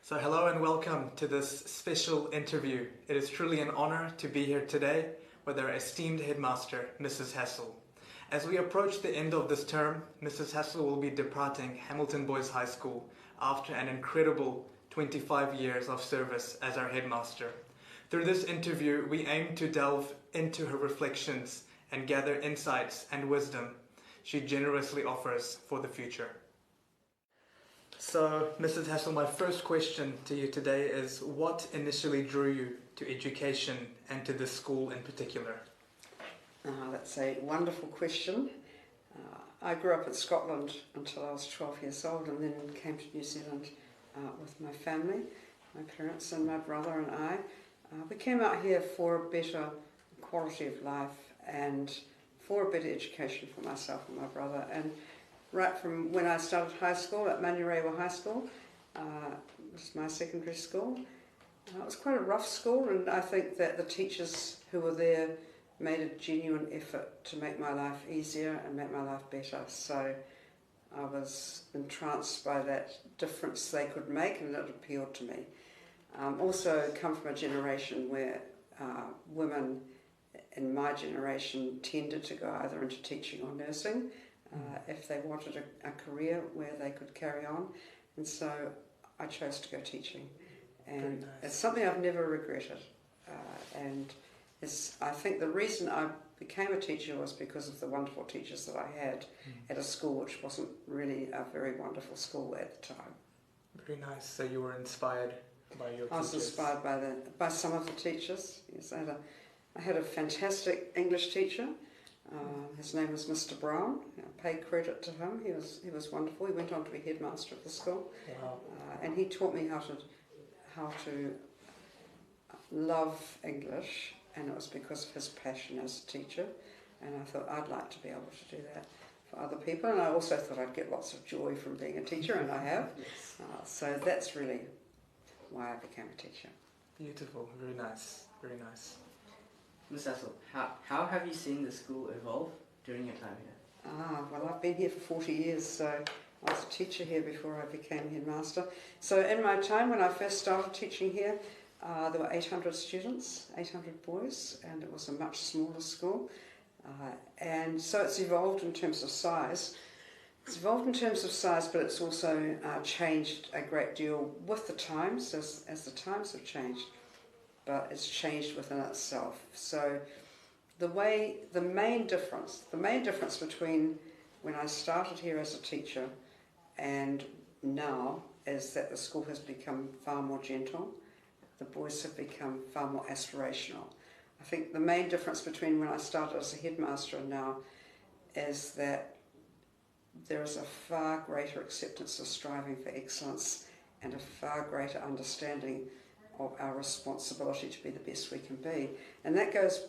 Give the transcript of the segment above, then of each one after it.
So hello and welcome to this special interview. It is truly an honor to be here today with our esteemed headmaster, Mrs. Hassall. As we approach the end of this term, Mrs. Hassall will be departing Hamilton Boys High School after an incredible 25 years of service as our headmaster. Through this interview, we aim to delve into her reflections and gather insights and wisdom she generously offers for the future. So, Mrs. Hassall, my first question to you today is, what initially drew you to education and to this school in particular? That's a wonderful question. I grew up in Scotland until I was 12 years old and then came to New Zealand with my family, my parents and my brother and I. We came out here for a better quality of life and for a better education for myself and my brother. And right from when I started high school at Manurewa High School, which is my secondary school, it was quite a rough school, and I think that the teachers who were there made a genuine effort to make my life easier and make my life better. So I was entranced by that difference they could make, and it appealed to me. Also come from a generation where women in my generation tended to go either into teaching or nursing if they wanted a career where they could carry on, and so I chose to go teaching, and nice. It's something I've never regretted, and I think the reason I became a teacher was because of the wonderful teachers that I had at a school which wasn't really a very wonderful school at the time. Very nice. So you were inspired by your teachers? I was inspired by some of the teachers. Yes, I had a fantastic English teacher. His name was Mr. Brown. I pay credit to him. He was wonderful. He went on to be headmaster of the school. Wow. And he taught me how to love English, and it was because of his passion as a teacher. And I thought I'd like to be able to do that for other people. And I also thought I'd get lots of joy from being a teacher, and I have. Yes. So that's really why I became a teacher. Beautiful. Very nice. Very nice. Ms. Hassall, how have you seen the school evolve during your time here? Well, I've been here for 40 years, so I was a teacher here before I became headmaster. So in my time when I first started teaching here, there were 800 students, 800 boys, and it was a much smaller school. And so it's evolved in terms of size. It's evolved in terms of size, but it's also changed a great deal with the times, as the times have changed. But it's changed within itself. So the main difference between when I started here as a teacher and now is that the school has become far more gentle. The boys have become far more aspirational. I think the main difference between when I started as a headmaster and now is that there is a far greater acceptance of striving for excellence and a far greater understanding of our responsibility to be the best we can be. And that goes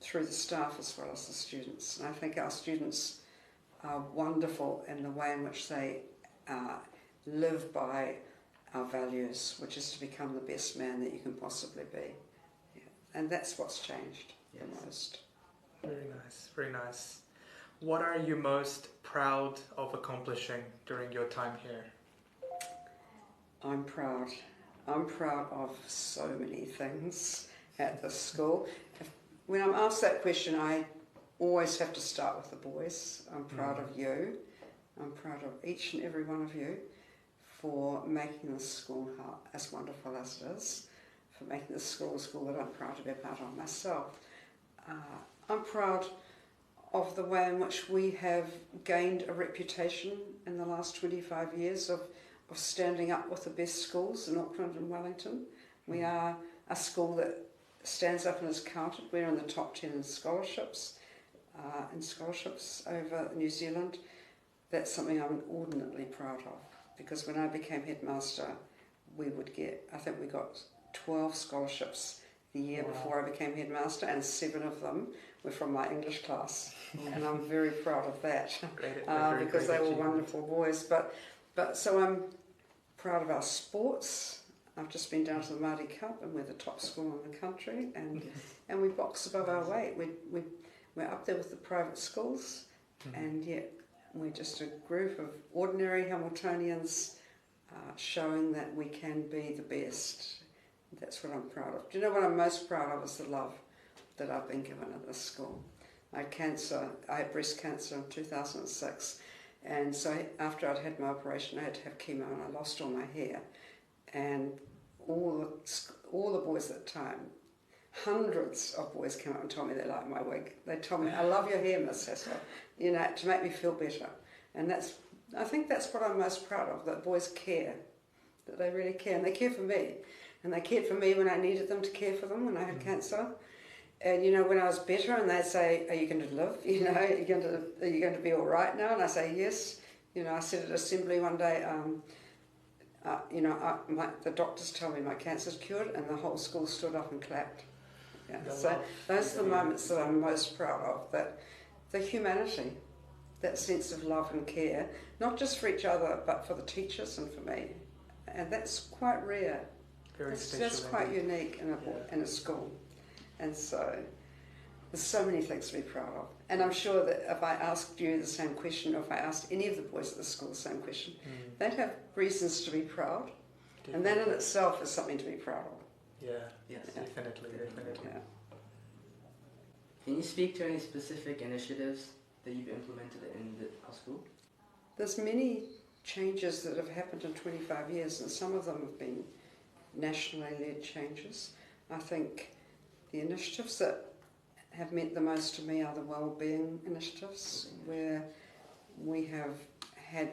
through the staff as well as the students. And I think our students are wonderful in the way in which they live by our values, which is to become the best man that you can possibly be. Yeah. And that's what's changed the most. Very nice, very nice. What are you most proud of accomplishing during your time here? I'm proud of so many things at the school. When I'm asked that question, I always have to start with the boys. I'm proud of you. I'm proud of each and every one of you for making the school as wonderful as it is, for making the school a school that I'm proud to be a part of myself. I'm proud of the way in which we have gained a reputation in the last 25 years of standing up with the best schools in Auckland and Wellington. We are a school that stands up and is counted. We're in the top 10 in scholarships over New Zealand. That's something I'm inordinately proud of, because when I became headmaster, we got 12 scholarships the year before I became headmaster, and 7 of them were from my English class. And I'm very proud of that, because they were wonderful boys. But so I'm proud of our sports. I've just been down to the Mehdi Cup, and we're the top school in the country, and we box above our weight. We're up there with the private schools, and yet we're just a group of ordinary Hamiltonians showing that we can be the best. That's what I'm proud of. Do you know what I'm most proud of is the love that I've been given at this school. I had cancer. I had breast cancer in 2006, and so after I'd had my operation, I had to have chemo, and I lost all my hair. And all the boys at the time, hundreds of boys came up and told me they liked my wig. They told me, "I love your hair, Miss Hassall," you know, to make me feel better. And I think that's what I'm most proud of, that boys care, that they really care, and they care for me. And they cared for me when I needed them to care for them when I had cancer. And you know, when I was better, and they'd say, "Are you going to live? You know, are you going to be all right now?" And I say, "Yes." You know, I said at assembly one day, you know, the doctors tell me my cancer's cured, and the whole school stood up and clapped. Yeah. So those are the moments that I'm most proud of. That the humanity, that sense of love and care, not just for each other, but for the teachers and for me, and that's quite rare. That's quite unique in a school. And so there's so many things to be proud of. And I'm sure that if I asked you the same question, or if I asked any of the boys at the school the same question, they'd have reasons to be proud. Definitely. And that in itself is something to be proud of. Yeah, yes, yeah. Definitely. Yeah. Can you speak to any specific initiatives that you've implemented in our school? There's many changes that have happened in 25 years, and some of them have been nationally led changes. I think the initiatives that have meant the most to me are the wellbeing initiatives, where we have had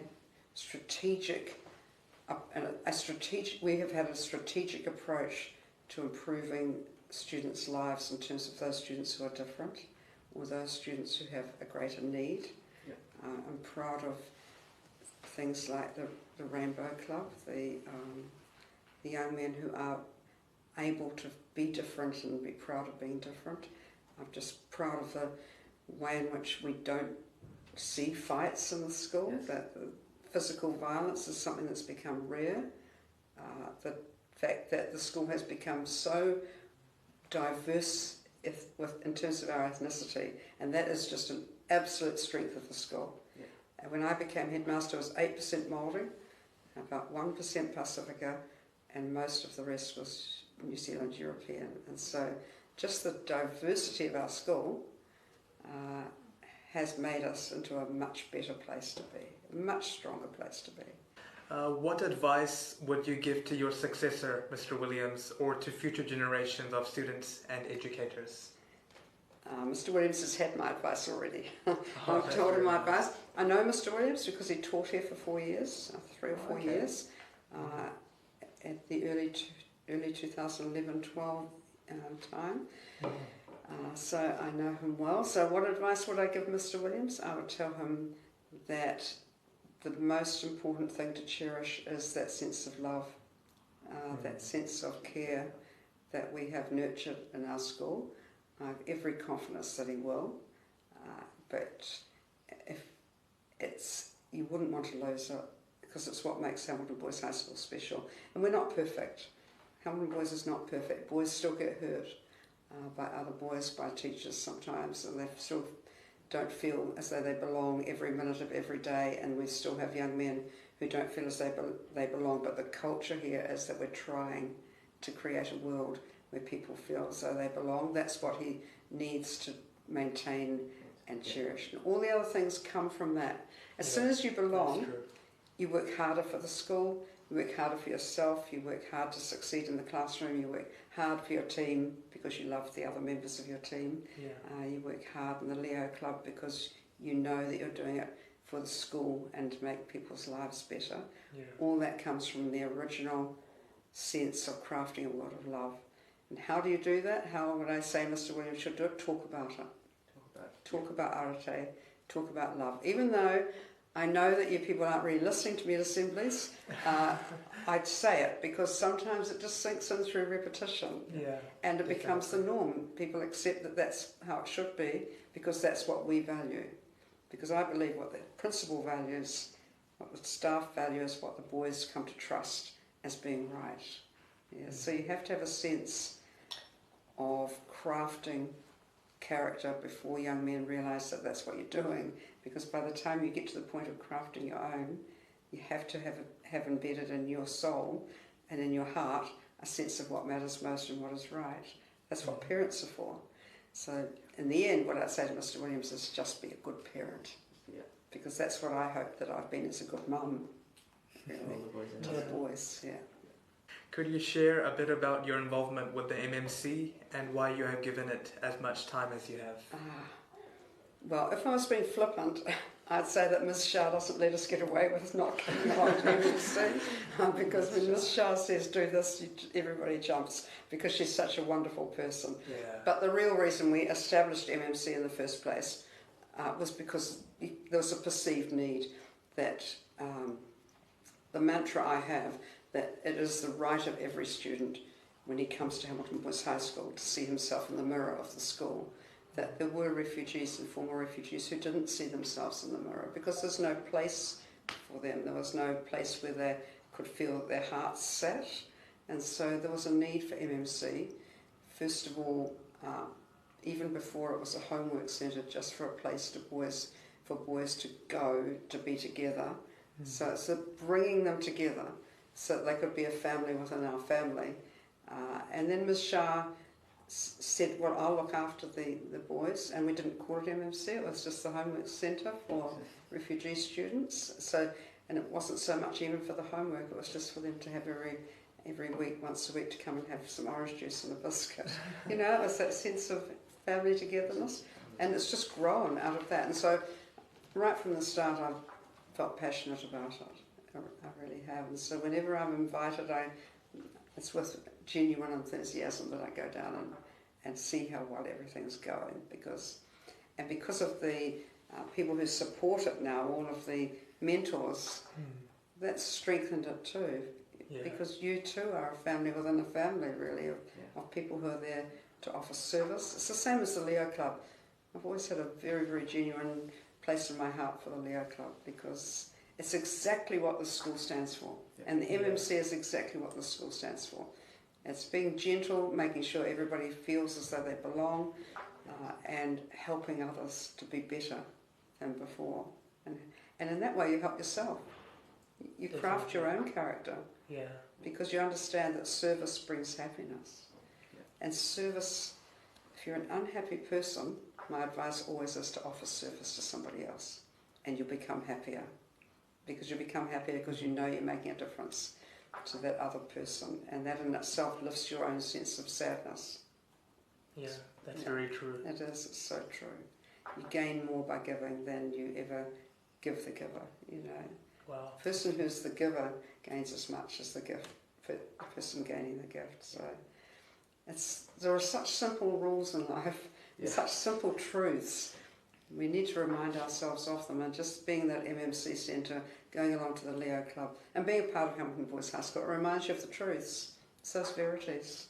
we have had a strategic approach to improving students' lives in terms of those students who are different, or those students who have a greater need. Yep. I'm proud of things like the Rainbow Club, the young men who are able to be different and be proud of being different. I'm just proud of the way in which we don't see fights in the school, yes. That physical violence is something that's become rare. The fact that the school has become so diverse in terms of our ethnicity, and that is just an absolute strength of the school. Yeah. And when I became headmaster, it was 8% Māori, about 1% Pacifica, and most of the rest was New Zealand European. And so just the diversity of our school has made us into a much better place to be, a much stronger place to be. What advice would you give to your successor, Mr. Williams, or to future generations of students and educators? Mr. Williams has had my advice already. I've told him my advice. I know Mr. Williams because he taught here for 4 years, 3 or 4 years, at the early 2011-12 time. So I know him well. So what advice would I give Mr. Williams? I would tell him that the most important thing to cherish is that sense of love, that sense of care that we have nurtured in our school. I have every confidence that he will, but you wouldn't want to lose it, because it's what makes Hamilton Boys High School special. And we're not perfect. Hamilton Boys is not perfect. Boys still get hurt by other boys, by teachers sometimes, and they still don't feel as though they belong every minute of every day, and we still have young men who don't feel as though they belong. But the culture here is that we're trying to create a world where people feel as though they belong. That's what he needs to maintain and cherish. And all the other things come from that. As soon as you belong, you work harder for the school, you work harder for yourself, you work hard to succeed in the classroom, you work hard for your team because you love the other members of your team. You work hard in the Leo Club because you know that you're doing it for the school and to make people's lives better. All that comes from the original sense of crafting a world of love. And how do you do that? How would I say Mr. Williams should do it? Talk about it. Talk about arete, talk about love. Even though I know that you people aren't really listening to me at assemblies, I'd say it because sometimes it just sinks in through repetition, and it becomes the norm. People accept that that's how it should be because that's what we value. Because I believe what the principal values, what the staff value is what the boys come to trust as being right. So you have to have a sense of crafting character before young men realise that that's what you're doing, because by the time you get to the point of crafting your own, you have to have have embedded in your soul and in your heart a sense of what matters most and what is right. That's what parents are for. So in the end, what I'd say to Mr. Williams is just be a good parent. Yeah. Because that's what I hope that I've been, as a good mum. Really, All the boys and to girls. the boys, yeah. Could you share a bit about your involvement with the MMC and why you have given it as much time as you have? Well, if I was being flippant, I'd say that Ms. Shah doesn't let us get away with not coming along to MMC, because when Ms. Shah says do this, everybody jumps, because she's such a wonderful person. Yeah. But the real reason we established MMC in the first place was because there was a perceived need that the mantra I have, that it is the right of every student when he comes to Hamilton Boys High School to see himself in the mirror of the school, that there were refugees and former refugees who didn't see themselves in the mirror because there's no place for them. There was no place where they could feel that their hearts sat. And so there was a need for MMC. First of all, even before it was a homework centre, just for a place for boys to go, to be together. So it's bringing them together so that they could be a family within our family. And then Ms. Shah said, well, I'll look after the boys, and we didn't call it MMC, it was just the homework centre for refugee students. So, and it wasn't so much even for the homework, it was just for them to have every week, once a week, to come and have some orange juice and a biscuit. You know, it was that sense of family togetherness, and it's just grown out of that. And so right from the start I've felt passionate about it. I really have. And so whenever I'm invited, it's with genuine enthusiasm that I go down and see how well everything's going, because of the people who support it now, all of the mentors, that's strengthened it too. Yeah. Because you too are a family within a family, really, of people who are there to offer service. It's the same as the Leo Club. I've always had a very, very genuine place in my heart for the Leo Club, because it's exactly what the school stands for. Yeah. And the MMC is exactly what the school stands for. It's being gentle, making sure everybody feels as though they belong, and helping others to be better than before. And in that way you help yourself. You craft your own character. Yeah. Because you understand that service brings happiness. Yeah. And service, if you're an unhappy person, my advice always is to offer service to somebody else, and you'll become happier. Because you become happier because you know you're making a difference to that other person, and that in itself lifts your own sense of sadness. Yeah, that's very true. It is, it's so true. You gain more by giving than you ever give the giver, you know. Wow. The person who's the giver gains as much as the person gaining the gift. So there are such simple rules in life, such simple truths. We need to remind ourselves of them, and just being that MMC centre, going along to the Leo Club, and being a part of Hamilton Boys High School, it reminds you of the truths. It's those verities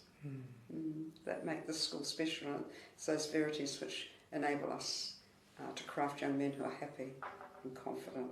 that make this school special, and it's those verities which enable us to craft young men who are happy and confident